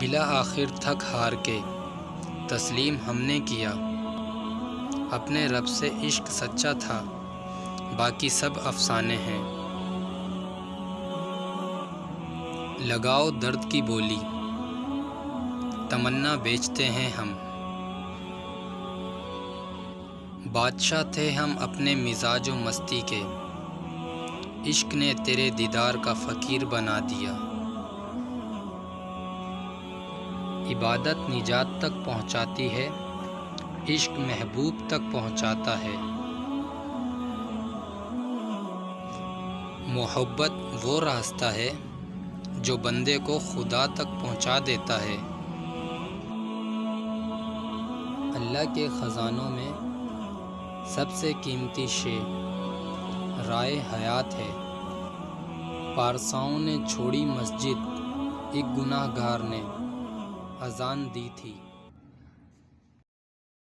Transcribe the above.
بلا آخر تھک ہار کے تسلیم ہم نے کیا، اپنے رب سے عشق سچا تھا، باقی سب افسانے ہیں۔ لگاؤ درد کی بولی، تمنا بیچتے ہیں ہم، بادشاہ تھے ہم اپنے مزاج و مستی کے، عشق نے تیرے دیدار کا فقیر بنا دیا۔ عبادت نجات تک پہنچاتی ہے، عشق محبوب تک پہنچاتا ہے۔ محبت وہ راستہ ہے جو بندے کو خدا تک پہنچا دیتا ہے۔ اللہ کے خزانوں میں سب سے قیمتی شے رائے حیات ہے۔ پارساؤں نے چھوڑی مسجد، ایک گناہ گار نے اذان دی تھی۔